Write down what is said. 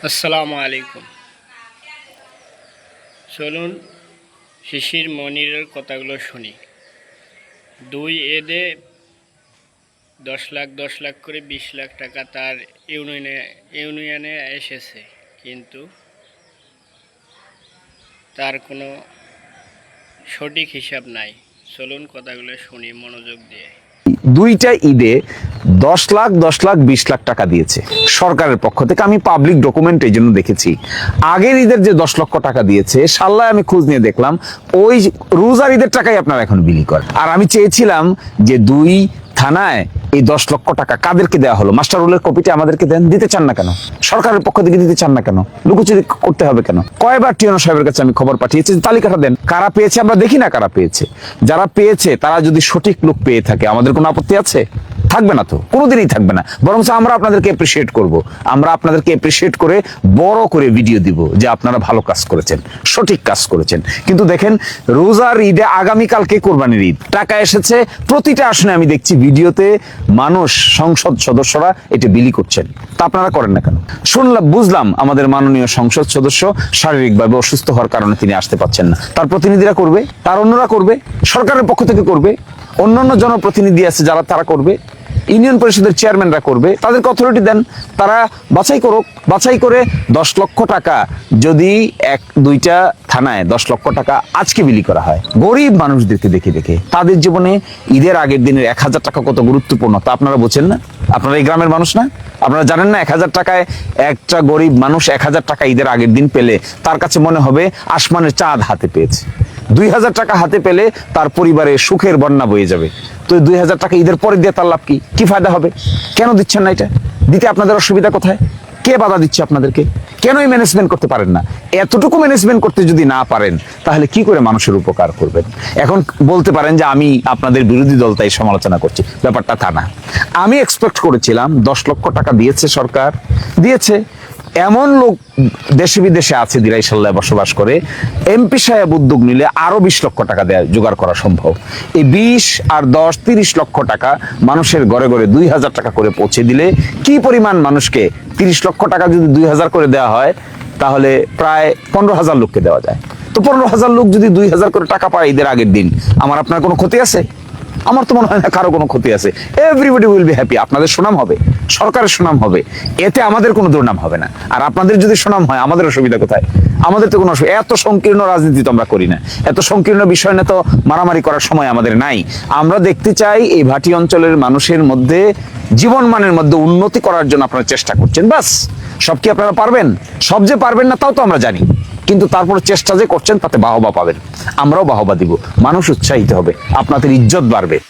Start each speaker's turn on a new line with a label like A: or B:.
A: আসসালামু আলাইকুম। চলুন শিশির মনিরের কথাগুলো শুনি। দুই এদে 10 লাখ করে 20 লাখ টাকা তার ইউনিয়নে এসেছে, কিন্তু তার কোনো সঠিক হিসাব নাই। চলুন কথাগুলো শুনি মনোযোগ দিয়ে।
B: দুইটা ঈদে 10 লাখ 10 লাখ 20 লাখ টাকা দিয়েছে সরকারের পক্ষ থেকে। আমি পাবলিক ডকুমেন্ট এই জন্য দেখেছি। আগের ঈদের যে 10 লক্ষ টাকা দিয়েছে, সাল্লায় আমি খোঁজ নিয়ে দেখলাম ওই রোজার ঈদের টাকাই আপনারা এখন বিলি করেন। আর আমি চেয়েছিলাম যে দুই থানায় এই 10 লক্ষ টাকা কাদেরকে দেওয়া হলো, মাস্টার রুলের কপিটা আমাদেরকে দেন। দিতে চান না কেন? সরকারের পক্ষ থেকে দিতে চান না কেন? লুকোচুরি করতে হবে কেন? কয়বার টিওনো সাহেবের কাছে আমি খবর পাঠিয়েছি, তালিকাটা দেন। কারা পেয়েছে আমরা দেখি না, কারা পেয়েছে। যারা পেয়েছে তারা যদি সঠিক লোক পেয়ে থাকে, আমাদের কোনো আপত্তি আছে? থাকবে না তো, কোনোদিনই থাকবে না। বরং আমরা আপনাদেরকে অ্যাপ্রিসিয়েট করব। আমরা আপনাদেরকে অ্যাপ্রিসিয়েট করে বড় করে ভিডিও দিব যে আপনারা ভালো কাজ করেছেন, সঠিক কাজ করেছেন। কিন্তু দেখেন, রোজার ঈদে আগামীকালকে কোরবানির ঈদ, টাকা এসেছে প্রতিটা আসনে। আমি দেখছি ভিডিওতে মানুষ, সংসদ সদস্যরা এটা বিলি করছেন। তা আপনারা করেন না কেন? শুনলাম, বুঝলাম আমাদের মাননীয় সংসদ সদস্য শারীরিকভাবে অসুস্থ হওয়ার কারণে তিনি আসতে পারছেন না। তার প্রতিনিধিরা করবে, তার অন্যরা করবে, সরকারের পক্ষ থেকে করবে, অন্যান্য জনপ্রতিনিধি আছে যারা, তারা করবে, ইউনিয়ন পরিষদের চেয়ারম্যানরা করবে। তাদেরকে অথরিটি দেন, তারা বাছাই করুক। বাছাই করে 10 লক্ষ টাকা যদি এক দুইটা থানায় 10 লক্ষ টাকা আজকে বিলি করা হয়, গরিব মানুষদেরকে দেখে দেখে, তাদের জীবনে ঈদের আগের দিনের 1000 টাকা কত গুরুত্বপূর্ণ তা আপনারা বোঝেন না? আপনারা এই গ্রামের মানুষ না? আপনারা জানেন না 1000 টাকায় একটা গরিব মানুষ 1000 টাকা ঈদের আগের দিন পেলে তার কাছে মনে হবে আসমানের চাঁদ হাতে পেয়েছে। 2000 টাকা হাতে পেলে তার পরিবারে সুখের বন্যা বয়ে যাবে। তো 2000 টাকা ঈদের পরে দিয়ে তার লাভ কি? কি ফায়দা হবে? কেন দিচ্ছেন না এটা? দিতে আপনাদের অসুবিধা কোথায়? কে বাধা দিচ্ছে আপনাদেরকে? কেনই ম্যানেজমেন্ট করতে পারেন না? এতটুকু ম্যানেজমেন্ট করতে যদি না পারেন, তাহলে কি করে মানুষের উপকার করবেন? এখন বলতে পারেন যে আমি আপনাদের বিরোধী দল তাই সমালোচনা করছি, ব্যাপারটা তা না। আমি এক্সপেক্ট করেছিলাম 10 লক্ষ টাকা দিয়েছে সরকার, দিয়েছে। এমন লোক দেশে বিদেশে আছে দিরাইশাল্লায় বসবাস করে, এমপি সাহেব উদ্যোগ নিলে আরো 20 লক্ষ টাকা দেয়া জোগাড় করা সম্ভব। এই 20 আর 10 30 লক্ষ টাকা মানুষের ঘরে ঘরে 2000 টাকা করে পৌঁছে দিলে কি পরিমাণ মানুষকে, 30 লক্ষ টাকা যদি 2000 করে দেওয়া হয়, তাহলে প্রায় 15,000 লোককে দেওয়া যায়। তো 15,000 লোক যদি 2000 করে টাকা পায় ঈদের আগের দিন, আমার আপনার কোনো ক্ষতি আছে? আমার তো মনে হয় না কারো কোনো ক্ষতি আছে। Everybody will be happy. আপনাদের সুনাম হবে, সরকারের সুনাম হবে, এতে আমাদের কোনো দুর্নাম হবে না। আর আপনাদের যদি সুনাম হয়, আমাদের অসুবিধা কোথায়? আমাদের তো কোনো অসুবিধা। এত সংকীর্ণ রাজনীতি তো আমরা করি না, এত সংকীর্ণ বিষয় না তো মারামারি করার সময় আমাদের নাই। আমরা দেখতে চাই এই ভাটি অঞ্চলের মানুষের মধ্যে জীবনমানের মধ্যে উন্নতি করার জন্য আপনারা চেষ্টা করছেন, বাস। সব কি আপনারা পারবেন? সব যে পারবেন না তাও তো আমরা জানি, কিন্তু তারপর চেষ্টা যে করছেন তাতে বাহবা পাবেন, আমরাও বাহবা দিব। মানুষ উৎসাহিত হবে, আপনাদের ইজ্জত বাড়বে।